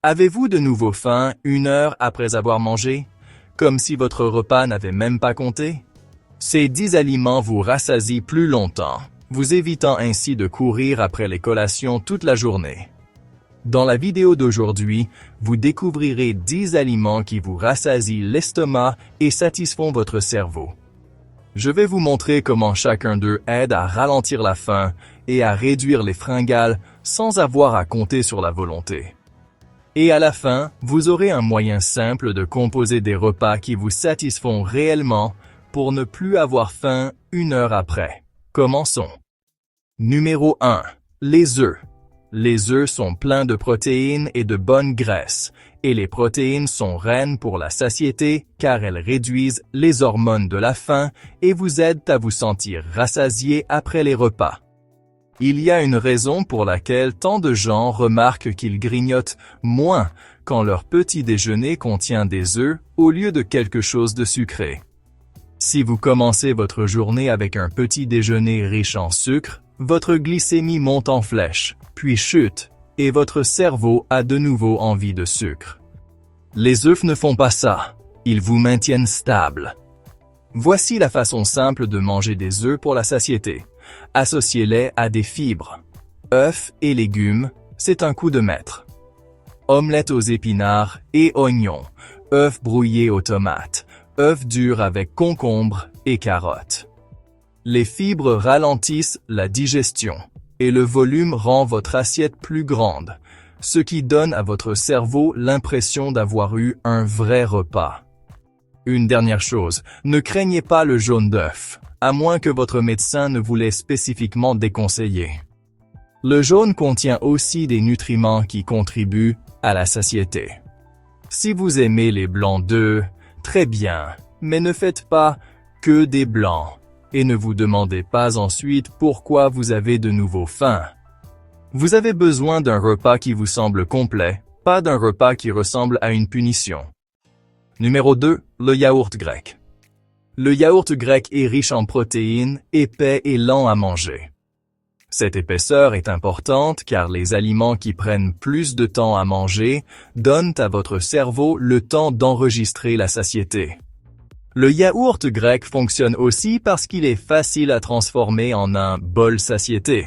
Avez-vous de nouveau faim 1 heure après avoir mangé, comme si votre repas n'avait même pas compté? Ces 10 aliments vous rassasient plus longtemps, vous évitant ainsi de courir après les collations toute la journée. Dans la vidéo d'aujourd'hui, vous découvrirez 10 aliments qui vous rassasient l'estomac et satisfont votre cerveau. Je vais vous montrer comment chacun d'eux aide à ralentir la faim et à réduire les fringales sans avoir à compter sur la volonté. Et à la fin, vous aurez un moyen simple de composer des repas qui vous satisfont réellement pour ne plus avoir faim 1 heure après. Commençons. Numéro 1. Les œufs. Les œufs sont pleins de protéines et de bonnes graisses, et les protéines sont reines pour la satiété car elles réduisent les hormones de la faim et vous aident à vous sentir rassasié après les repas. Il y a une raison pour laquelle tant de gens remarquent qu'ils grignotent moins quand leur petit déjeuner contient des œufs au lieu de quelque chose de sucré. Si vous commencez votre journée avec un petit déjeuner riche en sucre, votre glycémie monte en flèche, puis chute, et votre cerveau a de nouveau envie de sucre. Les œufs ne font pas ça, ils vous maintiennent stable. Voici la façon simple de manger des œufs pour la satiété. Associez-les à des fibres. Œufs et légumes, c'est un coup de maître. Omelette aux épinards et oignons, œufs brouillés aux tomates, œufs durs avec concombre et carottes. Les fibres ralentissent la digestion et le volume rend votre assiette plus grande, ce qui donne à votre cerveau l'impression d'avoir eu un vrai repas. Une dernière chose, ne craignez pas le jaune d'œuf, à moins que votre médecin ne vous l'ait spécifiquement déconseillé. Le jaune contient aussi des nutriments qui contribuent à la satiété. Si vous aimez les blancs d'œufs, très bien, mais ne faites pas que des blancs. Et ne vous demandez pas ensuite pourquoi vous avez de nouveau faim. Vous avez besoin d'un repas qui vous semble complet, pas d'un repas qui ressemble à une punition. Numéro 2. Le yaourt grec. Le yaourt grec est riche en protéines, épais et lent à manger. Cette épaisseur est importante car les aliments qui prennent plus de temps à manger donnent à votre cerveau le temps d'enregistrer la satiété. Le yaourt grec fonctionne aussi parce qu'il est facile à transformer en un bol satiété.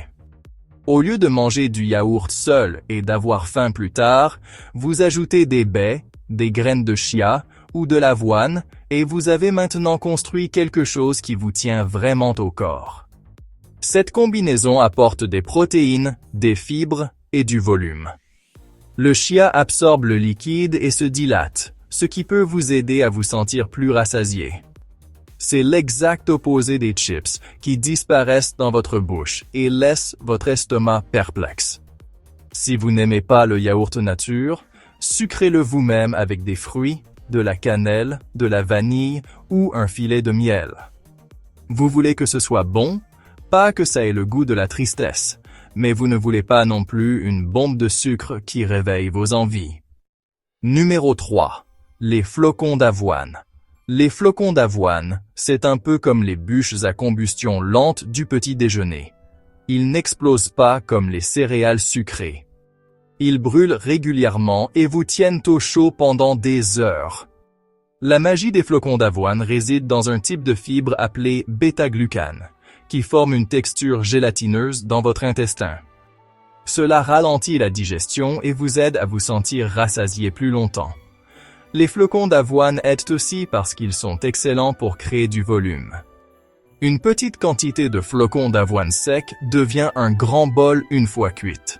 Au lieu de manger du yaourt seul et d'avoir faim plus tard, vous ajoutez des baies, des graines de chia ou de l'avoine et vous avez maintenant construit quelque chose qui vous tient vraiment au corps. Cette combinaison apporte des protéines, des fibres et du volume. Le chia absorbe le liquide et se dilate, ce qui peut vous aider à vous sentir plus rassasié. C'est l'exact opposé des chips, qui disparaissent dans votre bouche et laissent votre estomac perplexe. Si vous n'aimez pas le yaourt nature, sucrez-le vous-même avec des fruits, de la cannelle, de la vanille ou un filet de miel. Vous voulez que ce soit bon, pas que ça ait le goût de la tristesse, mais vous ne voulez pas non plus une bombe de sucre qui réveille vos envies. Numéro 3. Les flocons d'avoine. Les flocons d'avoine, c'est un peu comme les bûches à combustion lente du petit déjeuner. Ils n'explosent pas comme les céréales sucrées. Ils brûlent régulièrement et vous tiennent au chaud pendant des heures. La magie des flocons d'avoine réside dans un type de fibre appelé bêta-glucane, qui forme une texture gélatineuse dans votre intestin. Cela ralentit la digestion et vous aide à vous sentir rassasié plus longtemps. Les flocons d'avoine aident aussi parce qu'ils sont excellents pour créer du volume. Une petite quantité de flocons d'avoine secs devient un grand bol une fois cuite.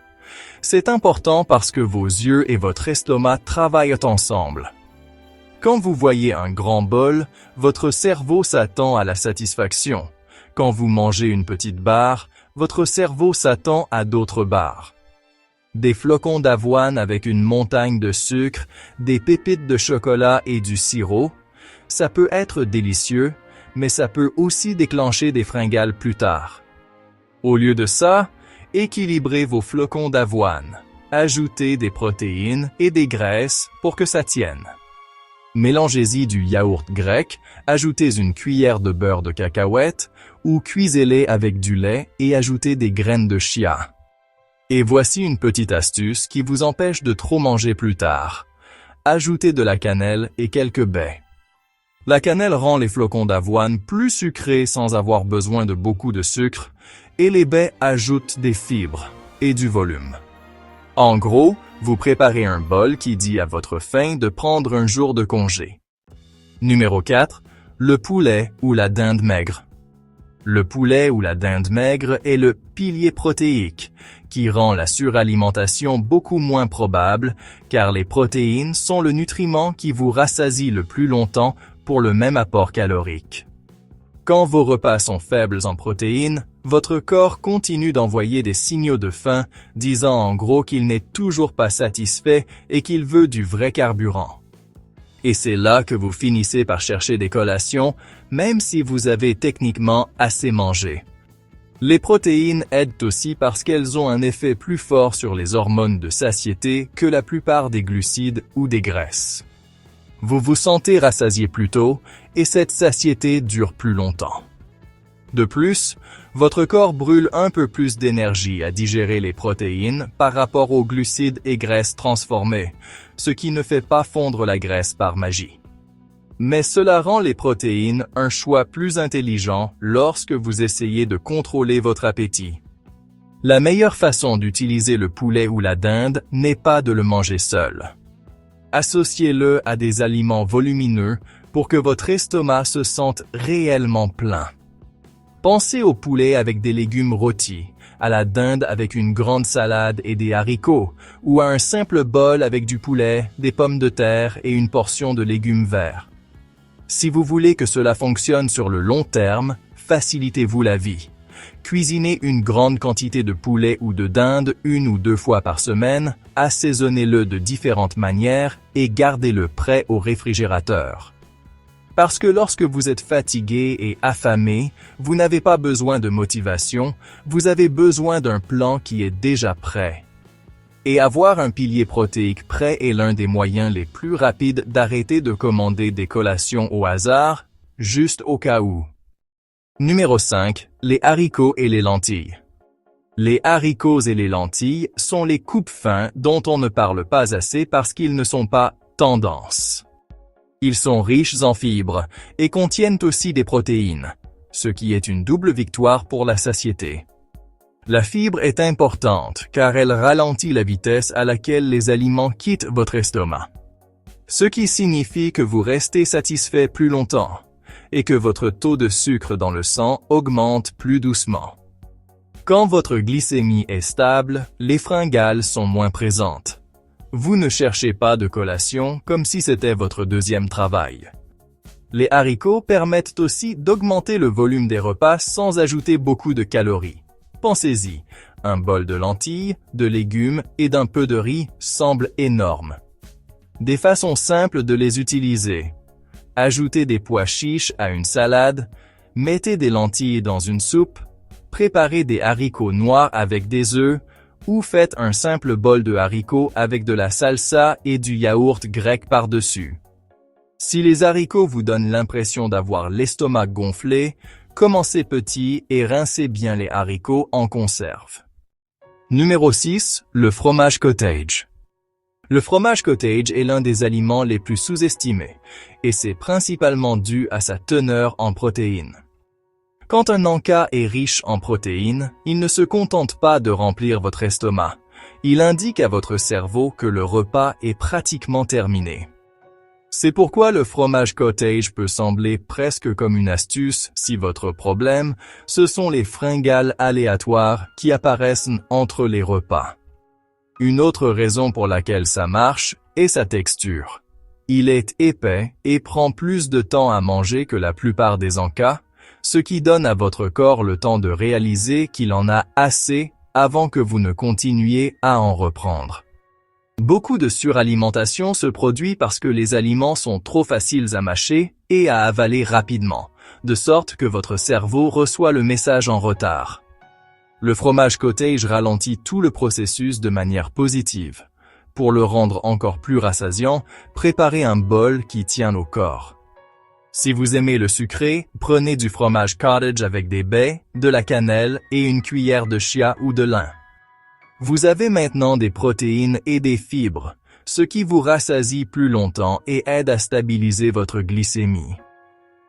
C'est important parce que vos yeux et votre estomac travaillent ensemble. Quand vous voyez un grand bol, votre cerveau s'attend à la satisfaction. Quand vous mangez une petite barre, votre cerveau s'attend à d'autres barres. Des flocons d'avoine avec une montagne de sucre, des pépites de chocolat et du sirop, ça peut être délicieux, mais ça peut aussi déclencher des fringales plus tard. Au lieu de ça, équilibrez vos flocons d'avoine. Ajoutez des protéines et des graisses pour que ça tienne. Mélangez-y du yaourt grec, ajoutez une cuillère de beurre de cacahuète ou cuisez-les avec du lait et ajoutez des graines de chia. Et voici une petite astuce qui vous empêche de trop manger plus tard. Ajoutez de la cannelle et quelques baies. La cannelle rend les flocons d'avoine plus sucrés sans avoir besoin de beaucoup de sucre, et les baies ajoutent des fibres et du volume. En gros, vous préparez un bol qui dit à votre faim de prendre un jour de congé. Numéro 4. Le poulet ou la dinde maigre. Le poulet ou la dinde maigre est le pilier protéique, qui rend la suralimentation beaucoup moins probable, car les protéines sont le nutriment qui vous rassasie le plus longtemps pour le même apport calorique. Quand vos repas sont faibles en protéines, votre corps continue d'envoyer des signaux de faim, disant en gros qu'il n'est toujours pas satisfait et qu'il veut du vrai carburant. Et c'est là que vous finissez par chercher des collations, même si vous avez techniquement assez mangé. Les protéines aident aussi parce qu'elles ont un effet plus fort sur les hormones de satiété que la plupart des glucides ou des graisses. Vous vous sentez rassasié plus tôt et cette satiété dure plus longtemps. De plus, votre corps brûle un peu plus d'énergie à digérer les protéines par rapport aux glucides et graisses transformées, ce qui ne fait pas fondre la graisse par magie. Mais cela rend les protéines un choix plus intelligent lorsque vous essayez de contrôler votre appétit. La meilleure façon d'utiliser le poulet ou la dinde n'est pas de le manger seul. Associez-le à des aliments volumineux pour que votre estomac se sente réellement plein. Pensez au poulet avec des légumes rôtis, à la dinde avec une grande salade et des haricots, ou à un simple bol avec du poulet, des pommes de terre et une portion de légumes verts. Si vous voulez que cela fonctionne sur le long terme, facilitez-vous la vie. Cuisinez une grande quantité de poulet ou de dinde 1 ou 2 fois par semaine, assaisonnez-le de différentes manières et gardez-le prêt au réfrigérateur. Parce que lorsque vous êtes fatigué et affamé, vous n'avez pas besoin de motivation, vous avez besoin d'un plan qui est déjà prêt. Et avoir un pilier protéique prêt est l'un des moyens les plus rapides d'arrêter de commander des collations au hasard, juste au cas où. Numéro 5. Les haricots et les lentilles. Les haricots et les lentilles sont les coupes-fins dont on ne parle pas assez parce qu'ils ne sont pas tendance. Ils sont riches en fibres et contiennent aussi des protéines, ce qui est une double victoire pour la satiété. La fibre est importante car elle ralentit la vitesse à laquelle les aliments quittent votre estomac. Ce qui signifie que vous restez satisfait plus longtemps et que votre taux de sucre dans le sang augmente plus doucement. Quand votre glycémie est stable, les fringales sont moins présentes. Vous ne cherchez pas de collation comme si c'était votre deuxième travail. Les haricots permettent aussi d'augmenter le volume des repas sans ajouter beaucoup de calories. Pensez-y, un bol de lentilles, de légumes et d'un peu de riz semble énorme. Des façons simples de les utiliser. Ajoutez des pois chiches à une salade, mettez des lentilles dans une soupe, préparez des haricots noirs avec des œufs, ou faites un simple bol de haricots avec de la salsa et du yaourt grec par-dessus. Si les haricots vous donnent l'impression d'avoir l'estomac gonflé, commencez petit et rincez bien les haricots en conserve. Numéro 6. Le fromage cottage. Le fromage cottage est l'un des aliments les plus sous-estimés, et c'est principalement dû à sa teneur en protéines. Quand un encas est riche en protéines, il ne se contente pas de remplir votre estomac. Il indique à votre cerveau que le repas est pratiquement terminé. C'est pourquoi le fromage cottage peut sembler presque comme une astuce si votre problème, ce sont les fringales aléatoires qui apparaissent entre les repas. Une autre raison pour laquelle ça marche est sa texture. Il est épais et prend plus de temps à manger que la plupart des encas, ce qui donne à votre corps le temps de réaliser qu'il en a assez avant que vous ne continuiez à en reprendre. Beaucoup de suralimentation se produit parce que les aliments sont trop faciles à mâcher et à avaler rapidement, de sorte que votre cerveau reçoit le message en retard. Le fromage cottage ralentit tout le processus de manière positive. Pour le rendre encore plus rassasiant, préparez un bol qui tient au corps. Si vous aimez le sucré, prenez du fromage cottage avec des baies, de la cannelle et une cuillère de chia ou de lin. Vous avez maintenant des protéines et des fibres, ce qui vous rassasie plus longtemps et aide à stabiliser votre glycémie.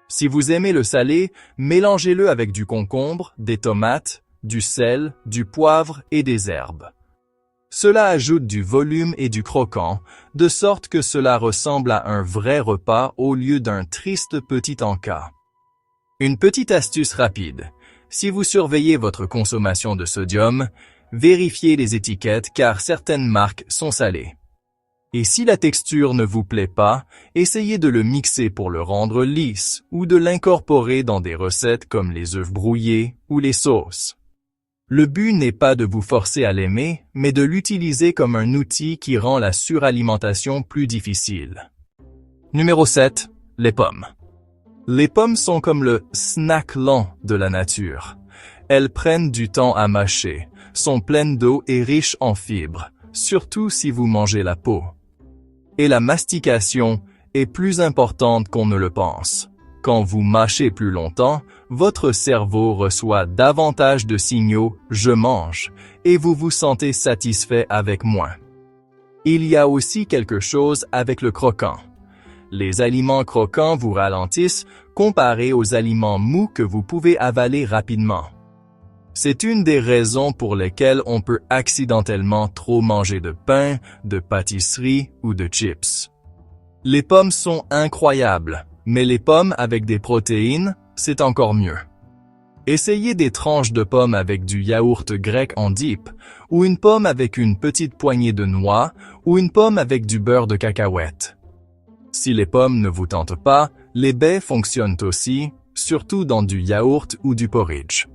Si vous aimez le salé, mélangez-le avec du concombre, des tomates, du sel, du poivre et des herbes. Cela ajoute du volume et du croquant, de sorte que cela ressemble à un vrai repas au lieu d'un triste petit encas. Une petite astuce rapide. Si vous surveillez votre consommation de sodium, vérifiez les étiquettes car certaines marques sont salées. Et si la texture ne vous plaît pas, essayez de le mixer pour le rendre lisse ou de l'incorporer dans des recettes comme les œufs brouillés ou les sauces. Le but n'est pas de vous forcer à l'aimer, mais de l'utiliser comme un outil qui rend la suralimentation plus difficile. Numéro 7. Les pommes. Les pommes sont comme le snack lent de la nature. Elles prennent du temps à mâcher, sont pleines d'eau et riches en fibres, surtout si vous mangez la peau. Et la mastication est plus importante qu'on ne le pense. Quand vous mâchez plus longtemps, votre cerveau reçoit davantage de signaux « je mange » et vous vous sentez satisfait avec moins. Il y a aussi quelque chose avec le croquant. Les aliments croquants vous ralentissent comparé aux aliments mous que vous pouvez avaler rapidement. C'est une des raisons pour lesquelles on peut accidentellement trop manger de pain, de pâtisserie ou de chips. Les pommes sont incroyables, mais les pommes avec des protéines, c'est encore mieux. Essayez des tranches de pommes avec du yaourt grec en dip, ou une pomme avec une petite poignée de noix, ou une pomme avec du beurre de cacahuète. Si les pommes ne vous tentent pas, les baies fonctionnent aussi, surtout dans du yaourt ou du porridge.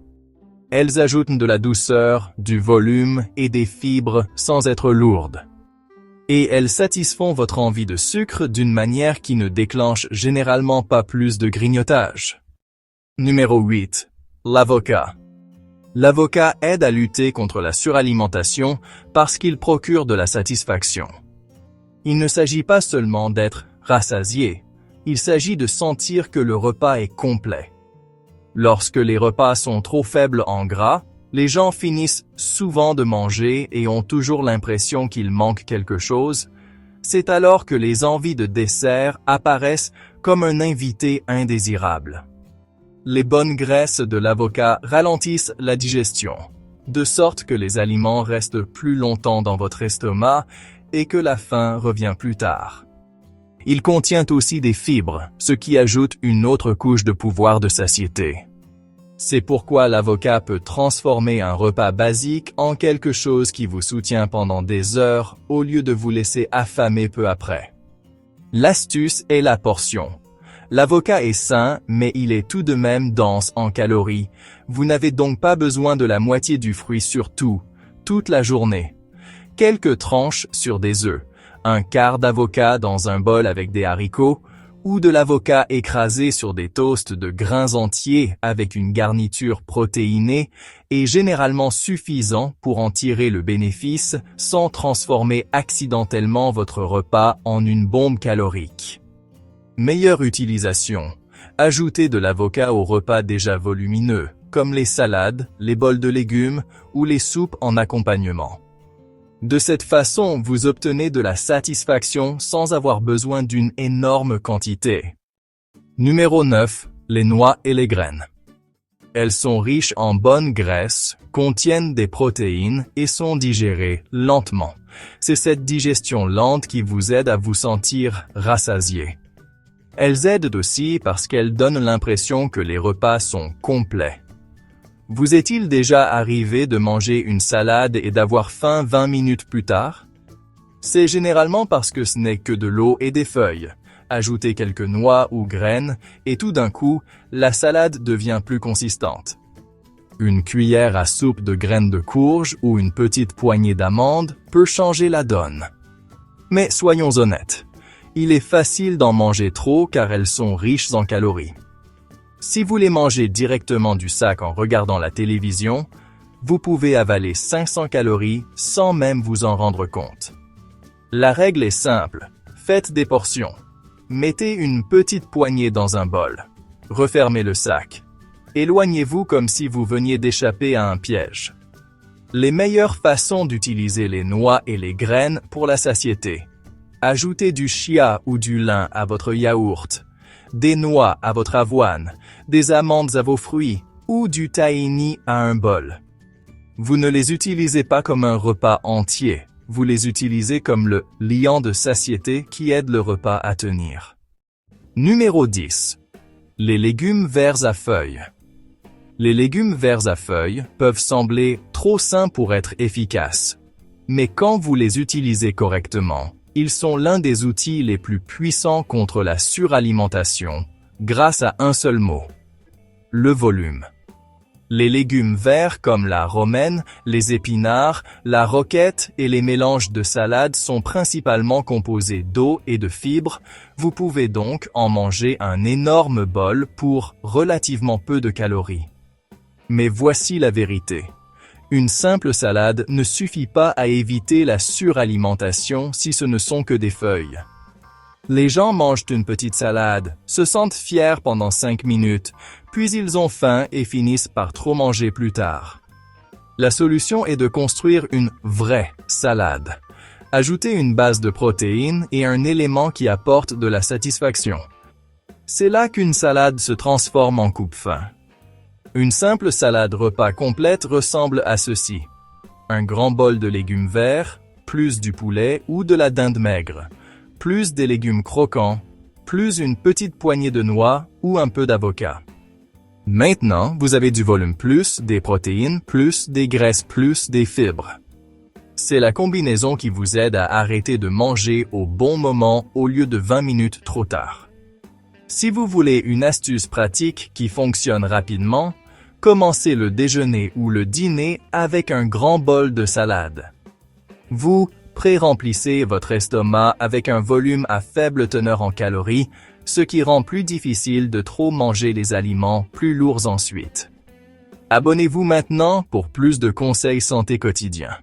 Elles ajoutent de la douceur, du volume et des fibres sans être lourdes. Et elles satisfont votre envie de sucre d'une manière qui ne déclenche généralement pas plus de grignotage. Numéro 8. L'avocat. L'avocat aide à lutter contre la suralimentation parce qu'il procure de la satisfaction. Il ne s'agit pas seulement d'être rassasié, il s'agit de sentir que le repas est complet. Lorsque les repas sont trop faibles en gras, les gens finissent souvent de manger et ont toujours l'impression qu'il manque quelque chose. C'est alors que les envies de dessert apparaissent comme un invité indésirable. Les bonnes graisses de l'avocat ralentissent la digestion, de sorte que les aliments restent plus longtemps dans votre estomac et que la faim revient plus tard. Il contient aussi des fibres, ce qui ajoute une autre couche de pouvoir de satiété. C'est pourquoi l'avocat peut transformer un repas basique en quelque chose qui vous soutient pendant des heures au lieu de vous laisser affamer peu après. L'astuce est la portion. L'avocat est sain, mais il est tout de même dense en calories. Vous n'avez donc pas besoin de la moitié du fruit sur tout, toute la journée. Quelques tranches sur des œufs, un quart d'avocat dans un bol avec des haricots, ou de l'avocat écrasé sur des toasts de grains entiers avec une garniture protéinée est généralement suffisant pour en tirer le bénéfice sans transformer accidentellement votre repas en une bombe calorique. Meilleure utilisation. Ajoutez de l'avocat aux repas déjà volumineux, comme les salades, les bols de légumes ou les soupes en accompagnement. De cette façon, vous obtenez de la satisfaction sans avoir besoin d'une énorme quantité. Numéro 9. Les noix et les graines. Elles sont riches en bonnes graisses, contiennent des protéines et sont digérées lentement. C'est cette digestion lente qui vous aide à vous sentir rassasié. Elles aident aussi parce qu'elles donnent l'impression que les repas sont complets. Vous est-il déjà arrivé de manger une salade et d'avoir faim 20 minutes plus tard? C'est généralement parce que ce n'est que de l'eau et des feuilles. Ajoutez quelques noix ou graines et tout d'un coup, la salade devient plus consistante. Une cuillère à soupe de graines de courge ou une petite poignée d'amandes peut changer la donne. Mais soyons honnêtes, il est facile d'en manger trop car elles sont riches en calories. Si vous les mangez directement du sac en regardant la télévision, vous pouvez avaler 500 calories sans même vous en rendre compte. La règle est simple, faites des portions. Mettez une petite poignée dans un bol. Refermez le sac. Éloignez-vous comme si vous veniez d'échapper à un piège. Les meilleures façons d'utiliser les noix et les graines pour la satiété. Ajoutez du chia ou du lin à votre yaourt, des noix à votre avoine, des amandes à vos fruits ou du tahini à un bol. Vous ne les utilisez pas comme un repas entier, vous les utilisez comme le liant de satiété qui aide le repas à tenir. Numéro 10. Les légumes verts à feuilles. Les légumes verts à feuilles peuvent sembler trop sains pour être efficaces. Mais quand vous les utilisez correctement, ils sont l'un des outils les plus puissants contre la suralimentation, grâce à un seul mot. Le volume. Les légumes verts comme la romaine, les épinards, la roquette et les mélanges de salade sont principalement composés d'eau et de fibres, vous pouvez donc en manger un énorme bol pour relativement peu de calories. Mais voici la vérité. Une simple salade ne suffit pas à éviter la suralimentation si ce ne sont que des feuilles. Les gens mangent une petite salade, se sentent fiers pendant 5 minutes, puis ils ont faim et finissent par trop manger plus tard. La solution est de construire une vraie salade. Ajoutez une base de protéines et un élément qui apporte de la satisfaction. C'est là qu'une salade se transforme en coupe-faim. Une simple salade repas complète ressemble à ceci. Un grand bol de légumes verts, plus du poulet ou de la dinde maigre, plus des légumes croquants, plus une petite poignée de noix ou un peu d'avocat. Maintenant, vous avez du volume plus des protéines plus des graisses plus des fibres. C'est la combinaison qui vous aide à arrêter de manger au bon moment au lieu de 20 minutes trop tard. Si vous voulez une astuce pratique qui fonctionne rapidement, commencez le déjeuner ou le dîner avec un grand bol de salade. Vous pré-remplissez votre estomac avec un volume à faible teneur en calories, ce qui rend plus difficile de trop manger les aliments plus lourds ensuite. Abonnez-vous maintenant pour plus de conseils santé quotidiens.